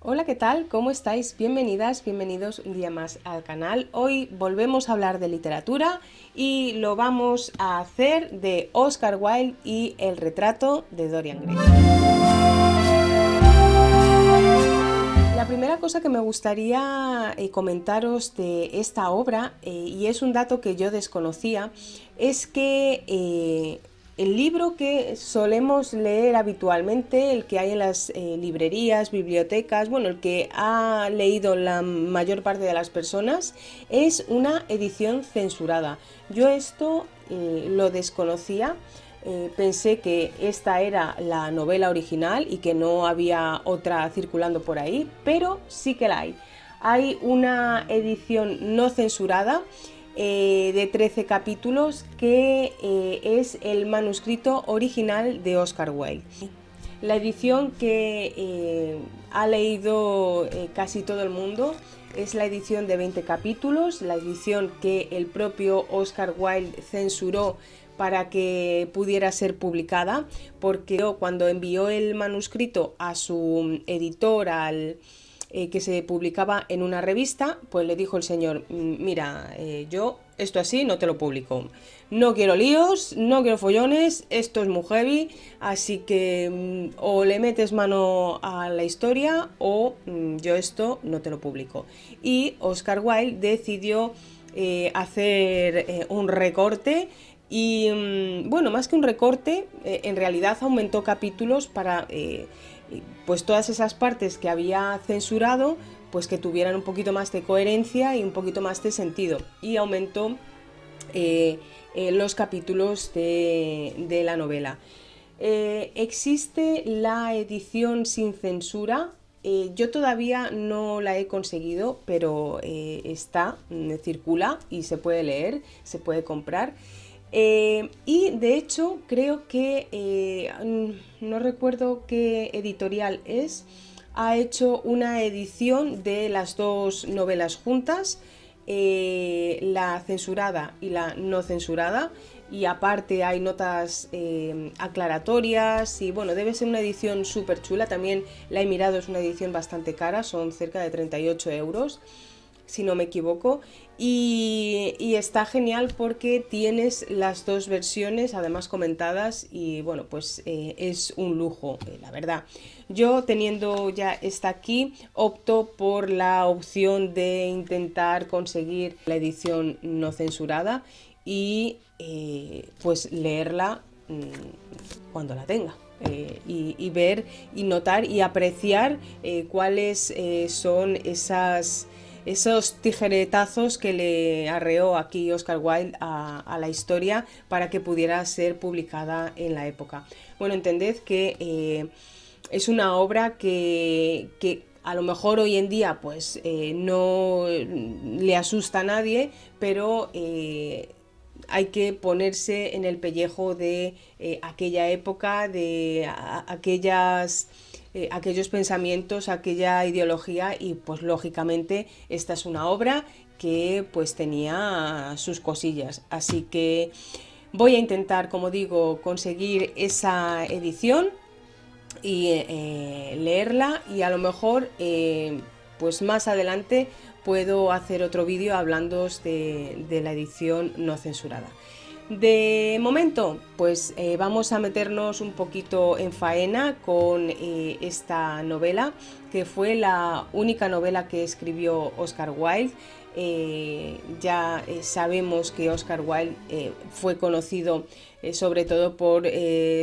Hola, ¿qué tal? ¿Cómo estáis? Bienvenidas, bienvenidos un día más al canal. Hoy volvemos a hablar de literatura y lo vamos a hacer de Oscar Wilde y el retrato de Dorian Gray. La primera cosa que me gustaría comentaros de esta obra, y es un dato que yo desconocía, es que el libro que solemos leer habitualmente, el que hay en las librerías, bibliotecas, bueno, el que ha leído la mayor parte de las personas, es una edición censurada. Yo esto lo desconocía. Pensé que esta era la novela original y que no había otra circulando por ahí, pero sí que la hay. Hay una edición no censurada de 13 capítulos que es el manuscrito original de Oscar Wilde. La edición que ha leído casi todo el mundo es la edición de 20 capítulos, la edición que el propio Oscar Wilde censuró para que pudiera ser publicada, porque cuando envió el manuscrito a su editor, que se publicaba en una revista, pues le dijo el señor, mira, yo esto así no te lo publico. No quiero líos, no quiero follones, esto es muy heavy, así que o le metes mano a la historia o yo esto no te lo publico. Y Oscar Wilde decidió hacer un recorte y bueno, más que un recorte, en realidad aumentó capítulos para pues todas esas partes que había censurado, pues que tuvieran un poquito más de coherencia y un poquito más de sentido. Y aumentó los capítulos de la novela. Existe la edición sin censura. Yo todavía no la he conseguido, pero está, circula y se puede leer, se puede comprar. Y de hecho creo que, no recuerdo qué editorial es, ha hecho una edición de las dos novelas juntas, la censurada y la no censurada, y aparte hay notas aclaratorias y bueno, debe ser una edición súper chula. También la he mirado, es una edición bastante cara, son cerca de 38 euros si no me equivoco, y está genial porque tienes las dos versiones además comentadas y bueno, pues es un lujo, la verdad. Yo teniendo ya esta aquí, opto por la opción de intentar conseguir la edición no censurada y pues leerla cuando la tenga. Y ver y notar y apreciar cuáles son esos tijeretazos que le arreó aquí Oscar Wilde a la historia para que pudiera ser publicada en la época. Bueno, entended que es una obra que a lo mejor hoy en día pues no le asusta a nadie, pero hay que ponerse en el pellejo de aquella época, de aquellos pensamientos, aquella ideología, y pues lógicamente esta es una obra que pues tenía sus cosillas, así que voy a intentar, como digo, conseguir esa edición y leerla, y a lo mejor pues más adelante puedo hacer otro vídeo hablando de la edición no censurada. De momento, pues vamos a meternos un poquito en faena con esta novela, que fue la única novela que escribió Oscar Wilde. Ya sabemos que Oscar Wilde fue conocido sobre todo por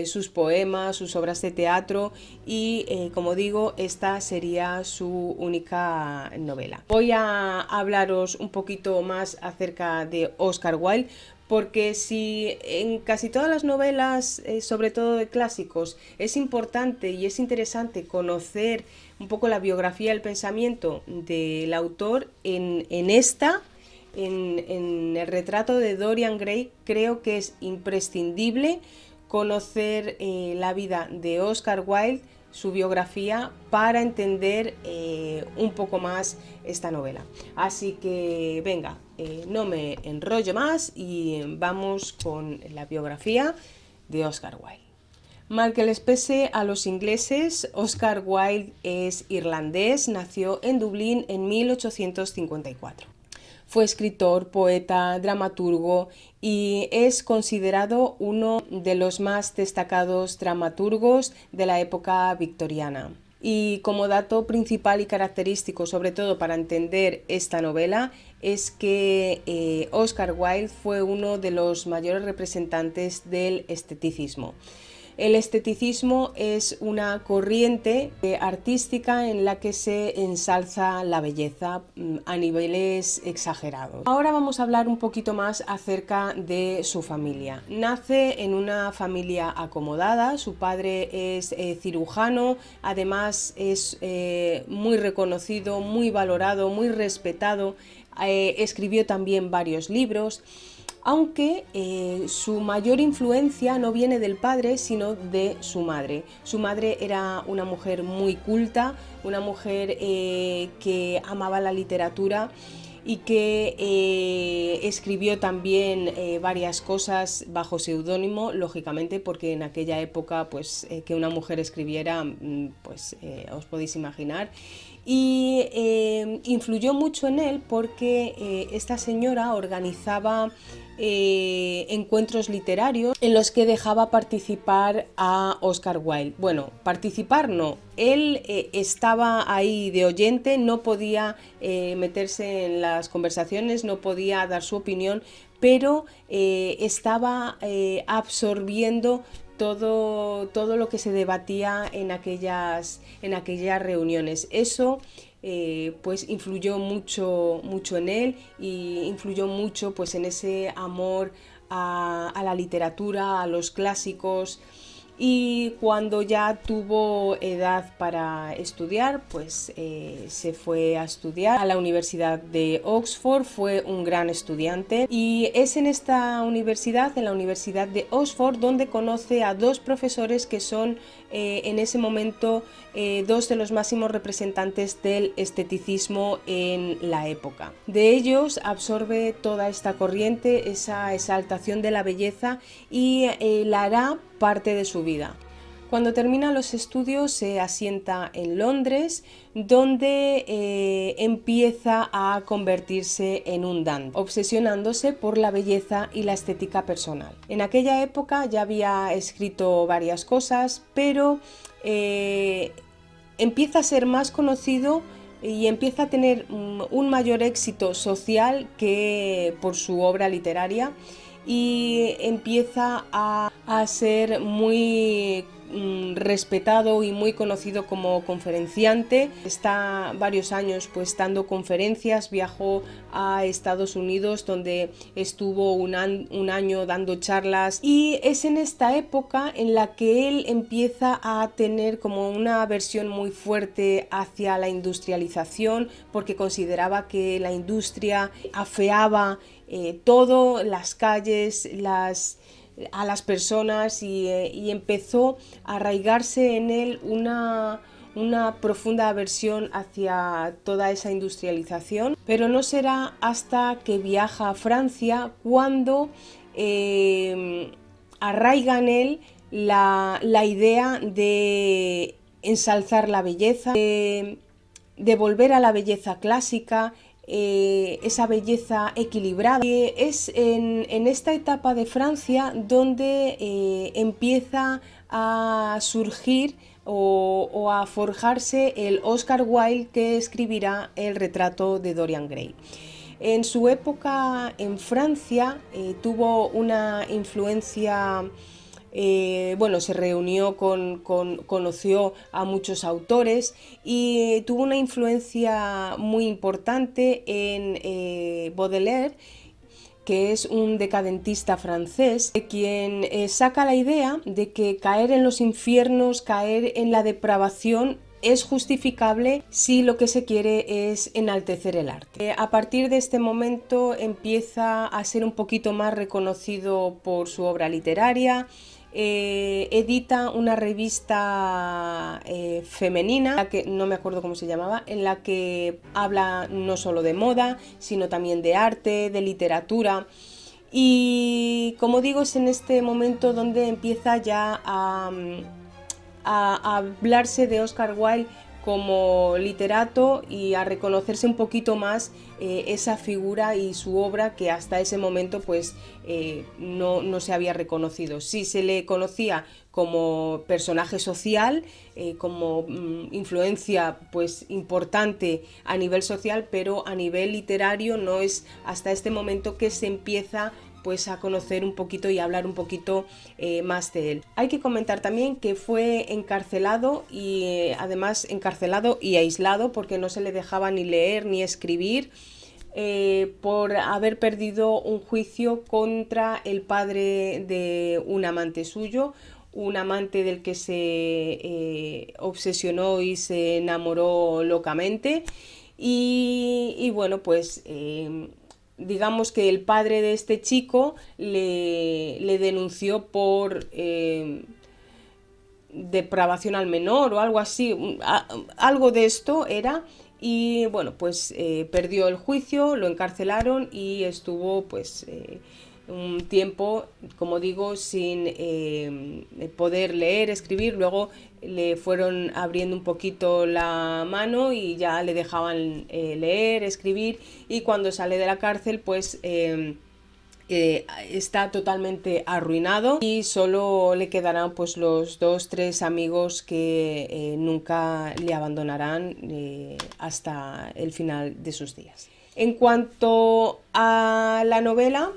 sus poemas, sus obras de teatro, y como digo, esta sería su única novela. Voy a hablaros un poquito más acerca de Oscar Wilde, porque si en casi todas las novelas, sobre todo de clásicos, es importante y es interesante conocer un poco la biografía, el pensamiento del autor, en esta, en el retrato de Dorian Gray, creo que es imprescindible conocer la vida de Oscar Wilde, su biografía, para entender un poco más esta novela. Así que venga, no me enrollo más y vamos con la biografía de Oscar Wilde. Mal que les pese a los ingleses, Oscar Wilde es irlandés, nació en Dublín en 1854. Fue escritor, poeta, dramaturgo y es considerado uno de los más destacados dramaturgos de la época victoriana. Y como dato principal y característico, sobre todo para entender esta novela, es que Oscar Wilde fue uno de los mayores representantes del esteticismo. El esteticismo es una corriente artística en la que se ensalza la belleza a niveles exagerados. Ahora vamos a hablar un poquito más acerca de su familia. Nace en una familia acomodada, su padre es cirujano, además es muy reconocido, muy valorado, muy respetado, escribió también varios libros. Aunque su mayor influencia no viene del padre, sino de su madre. Su madre era una mujer muy culta, una mujer que amaba la literatura y que escribió también varias cosas bajo seudónimo, lógicamente, porque en aquella época pues, que una mujer escribiera, os podéis imaginar. Y influyó mucho en él porque esta señora organizaba encuentros literarios en los que dejaba participar a Oscar Wilde. Bueno, participar no, él estaba ahí de oyente, no podía meterse en las conversaciones, no podía dar su opinión, pero estaba absorbiendo todo lo que se debatía en aquellas reuniones. Eso pues influyó mucho en él y influyó mucho pues en ese amor a la literatura, a los clásicos. Y cuando ya tuvo edad para estudiar, pues se fue a estudiar a la Universidad de Oxford, fue un gran estudiante y es en esta universidad, en la Universidad de Oxford, donde conoce a dos profesores que son en ese momento dos de los máximos representantes del esteticismo en la época. De ellos absorbe toda esta corriente, esa exaltación de la belleza y la hará parte de su vida. Cuando termina los estudios se asienta en Londres, donde empieza a convertirse en un dandy, obsesionándose por la belleza y la estética personal. En aquella época ya había escrito varias cosas, pero empieza a ser más conocido y empieza a tener un mayor éxito social que por su obra literaria, y empieza a ser muy respetado y muy conocido como conferenciante. Está varios años pues dando conferencias, viajó a Estados Unidos donde estuvo un año dando charlas, y es en esta época en la que él empieza a tener como una aversión muy fuerte hacia la industrialización, porque consideraba que la industria afeaba todo, las calles, a las personas, y empezó a arraigarse en él una profunda aversión hacia toda esa industrialización. Pero no será hasta que viaja a Francia cuando arraiga en él la idea de ensalzar la belleza, de volver a la belleza clásica, esa belleza equilibrada. Es en esta etapa de Francia donde empieza a surgir o a forjarse el Oscar Wilde que escribirá el retrato de Dorian Gray. En su época en Francia tuvo una influencia. Se reunió conoció a muchos autores y tuvo una influencia muy importante en Baudelaire, que es un decadentista francés, quien saca la idea de que caer en los infiernos, caer en la depravación, es justificable si lo que se quiere es enaltecer el arte. A partir de este momento empieza a ser un poquito más reconocido por su obra literaria. Edita una revista femenina, que no me acuerdo cómo se llamaba, en la que habla no solo de moda, sino también de arte, de literatura. Y como digo, es en este momento donde empieza ya a hablarse de Oscar Wilde como literato y a reconocerse un poquito más esa figura y su obra que hasta ese momento pues no se había reconocido. Sí se le conocía como personaje social, como influencia pues importante a nivel social, pero a nivel literario no es hasta este momento que se empieza pues a conocer un poquito y a hablar un poquito más de él. Hay que comentar también que fue encarcelado y además encarcelado y aislado porque no se le dejaba ni leer ni escribir por haber perdido un juicio contra el padre de un amante suyo, un amante del que se obsesionó y se enamoró locamente y bueno pues digamos que el padre de este chico le denunció por depravación al menor o algo así, algo de esto era, y bueno, pues perdió el juicio, lo encarcelaron y estuvo pues un tiempo, como digo, sin poder leer, escribir. Luego le fueron abriendo un poquito la mano y ya le dejaban leer, escribir, y cuando sale de la cárcel pues está totalmente arruinado y solo le quedarán pues los 2, 3 amigos que nunca le abandonarán hasta el final de sus días. En cuanto a la novela,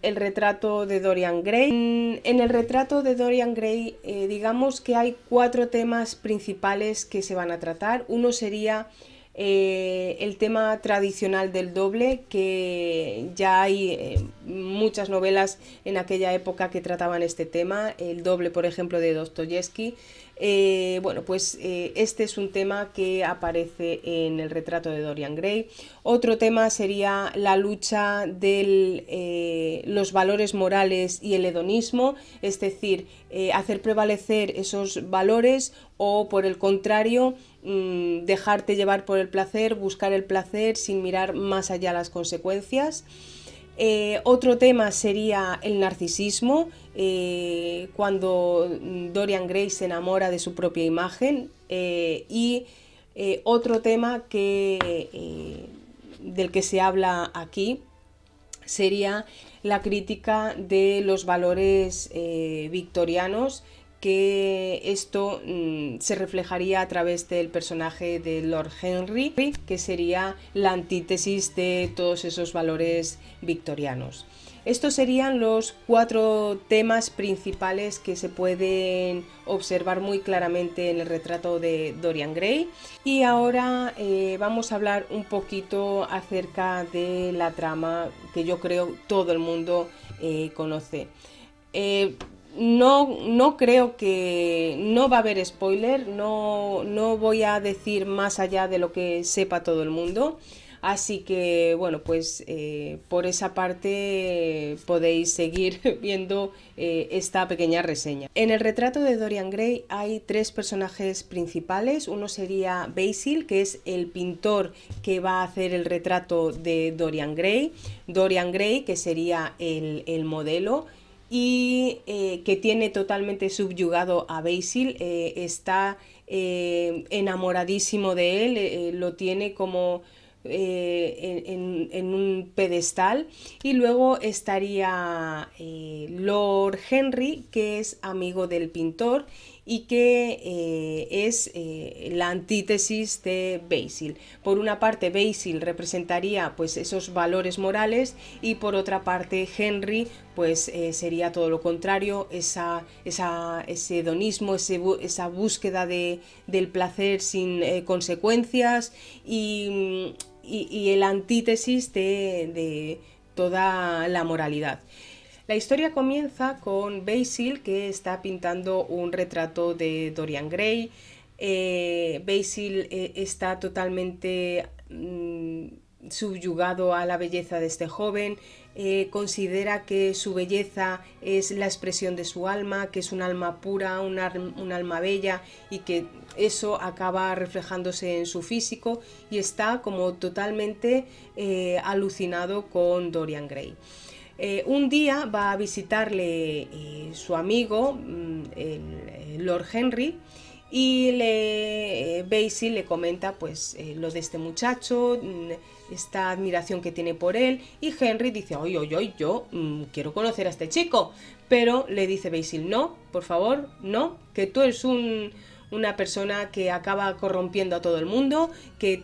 el retrato de Dorian Gray. En el retrato de Dorian Gray, digamos que hay 4 temas principales que se van a tratar. Uno sería el tema tradicional del doble, que ya hay muchas novelas en aquella época que trataban este tema, el doble por ejemplo de Dostoyevsky. Bueno, pues este es un tema que aparece en el retrato de Dorian Gray. Otro tema sería la lucha de los valores morales y el hedonismo, es decir, hacer prevalecer esos valores o por el contrario dejarte llevar por el placer, buscar el placer sin mirar más allá las consecuencias. Otro tema sería el narcisismo, cuando Dorian Gray se enamora de su propia imagen, y otro tema del que se habla aquí sería la crítica de los valores victorianos, que esto se reflejaría a través del personaje de Lord Henry, que sería la antítesis de todos esos valores victorianos. Estos serían los 4 temas principales que se pueden observar muy claramente en el retrato de Dorian Gray. Y ahora vamos a hablar un poquito acerca de la trama que yo creo todo el mundo conoce. No creo que no va a haber spoiler, no voy a decir más allá de lo que sepa todo el mundo, así que bueno, pues por esa parte podéis seguir viendo esta pequeña reseña. En el retrato de Dorian Gray hay 3 personajes principales. Uno sería Basil, que es el pintor que va a hacer el retrato de Dorian Gray, que sería el modelo, y que tiene totalmente subyugado a Basil, está enamoradísimo de él, lo tiene como en un pedestal. Y luego estaría Lord Henry, que es amigo del pintor y que es la antítesis de Basil. Por una parte Basil representaría pues esos valores morales y por otra parte Henry pues sería todo lo contrario, ese hedonismo, esa búsqueda del placer sin consecuencias y el antítesis de toda la moralidad. La historia comienza con Basil, que está pintando un retrato de Dorian Gray. Basil está totalmente subyugado a la belleza de este joven, considera que su belleza es la expresión de su alma, que es un alma pura, un alma bella, y que eso acaba reflejándose en su físico, y está como totalmente alucinado con Dorian Gray. Un día va a visitarle su amigo, el Lord Henry, y Basil le comenta pues lo de este muchacho, esta admiración que tiene por él, y Henry dice, oye, oye, yo quiero conocer a este chico, pero le dice Basil, no, por favor, no, que tú eres una persona que acaba corrompiendo a todo el mundo, que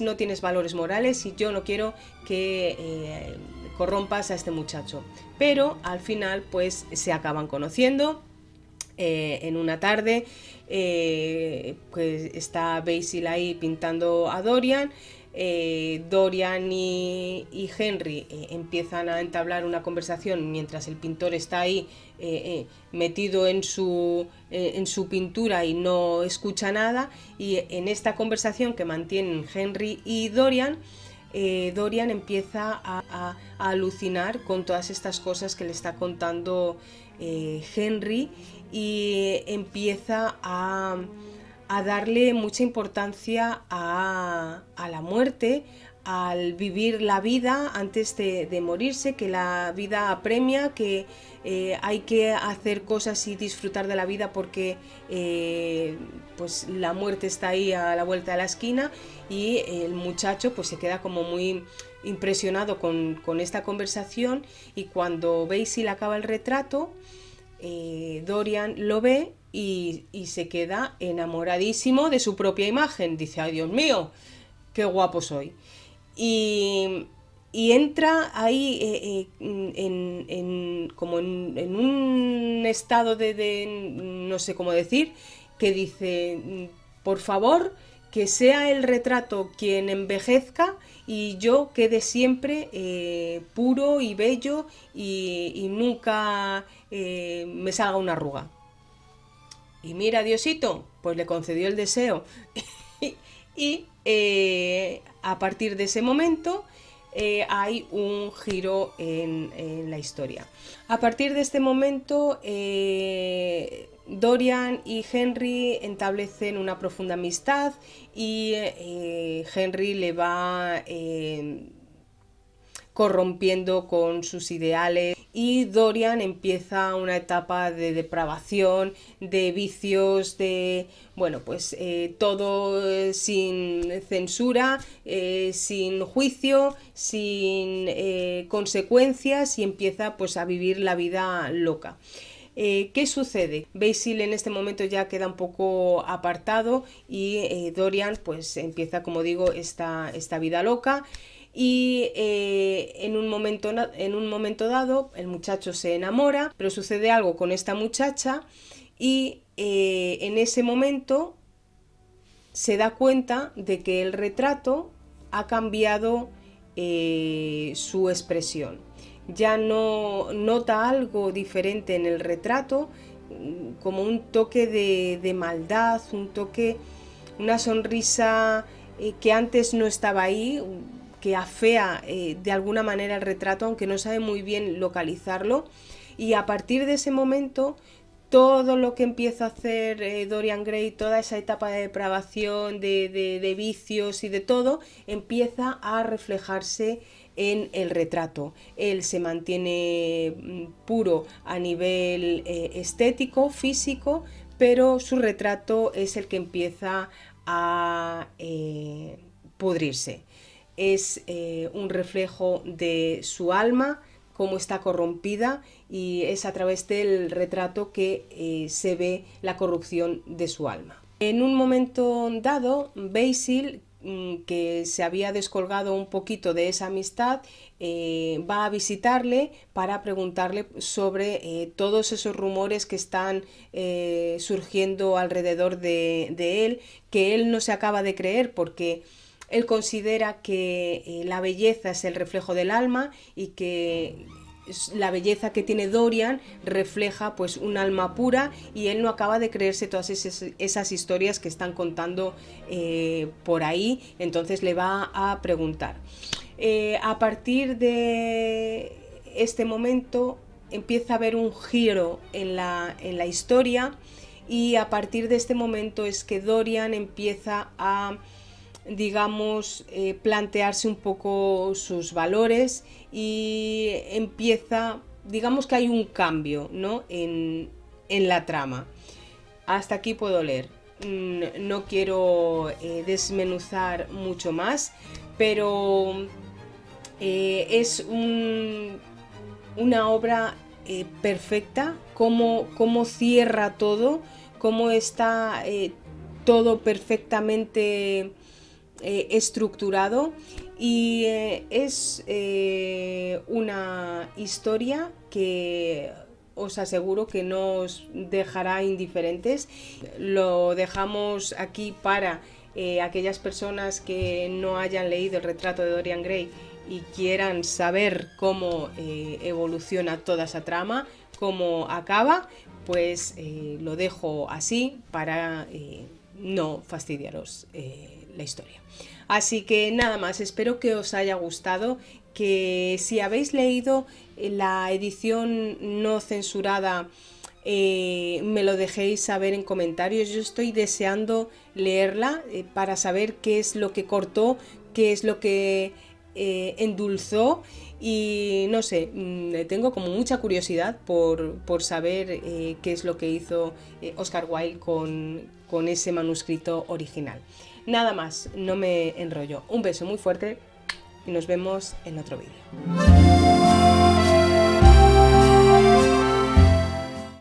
no tienes valores morales y yo no quiero que corrompas a este muchacho. Pero al final pues se acaban conociendo. En una tarde pues está Basil ahí pintando a Dorian. Dorian y Henry empiezan a entablar una conversación mientras el pintor está ahí metido en su pintura y no escucha nada, y en esta conversación que mantienen Henry y Dorian, Dorian empieza a alucinar con todas estas cosas que le está contando Henry, y empieza a darle mucha importancia a la muerte, al vivir la vida antes de morirse, que la vida apremia, que hay que hacer cosas y disfrutar de la vida porque pues la muerte está ahí a la vuelta de la esquina, y el muchacho pues se queda como muy impresionado con esta conversación, y cuando Basil acaba el retrato, Dorian lo ve y se queda enamoradísimo de su propia imagen. Dice, ay Dios mío, qué guapo soy. Y entra ahí como en un estado de no sé cómo decir, que dice, por favor, que sea el retrato quien envejezca y yo quede siempre puro y bello y nunca me salga una arruga. Y mira, Diosito, pues le concedió el deseo. y a partir de ese momento hay un giro en la historia. A partir de este momento, Dorian y Henry establecen una profunda amistad, y Henry le va corrompiendo con sus ideales, y Dorian empieza una etapa de depravación, de vicios, de bueno, pues todo sin censura, sin juicio, sin consecuencias, y empieza pues a vivir la vida loca. ¿Qué sucede? Basil en este momento ya queda un poco apartado, y Dorian pues empieza, como digo, esta vida loca. Y en un momento dado el muchacho se enamora, pero sucede algo con esta muchacha, y en ese momento se da cuenta de que el retrato ha cambiado su expresión. Ya no nota algo diferente en el retrato, como un toque de maldad, una sonrisa que antes no estaba ahí, que afea de alguna manera el retrato, aunque no sabe muy bien localizarlo. Y a partir de ese momento, todo lo que empieza a hacer Dorian Gray, toda esa etapa de depravación, de vicios y de todo, empieza a reflejarse en el retrato. Él se mantiene puro a nivel estético, físico, pero su retrato es el que empieza a pudrirse. Es un reflejo de su alma, cómo está corrompida, y es a través del retrato que se ve la corrupción de su alma. En un momento dado, Basil, que se había descolgado un poquito de esa amistad, va a visitarle para preguntarle sobre todos esos rumores que están surgiendo alrededor de él, que él no se acaba de creer, porque él considera que la belleza es el reflejo del alma, y que la belleza que tiene Dorian refleja pues un alma pura, y él no acaba de creerse todas esas historias que están contando por ahí. Entonces le va a preguntar. A partir de este momento empieza a haber un giro en la historia, y a partir de este momento es que Dorian empieza a digamos, plantearse un poco sus valores y empieza, digamos que hay un cambio, ¿no? en la trama. Hasta aquí puedo leer. No quiero desmenuzar mucho más, pero es una obra perfecta, cómo cierra todo, cómo está todo perfectamente estructurado, y es una historia que os aseguro que no os dejará indiferentes. Lo dejamos aquí para aquellas personas que no hayan leído el retrato de Dorian Gray y quieran saber cómo evoluciona toda esa trama, cómo acaba, pues lo dejo así para no fastidiaros la historia. Así que nada más, espero que os haya gustado, que si habéis leído la edición no censurada, me lo dejéis saber en comentarios. Yo estoy deseando leerla para saber qué es lo que cortó, qué es lo que endulzó, y no sé, tengo como mucha curiosidad por saber qué es lo que hizo Oscar Wilde con ese manuscrito original. Nada más, no me enrollo. Un beso muy fuerte y nos vemos en otro vídeo.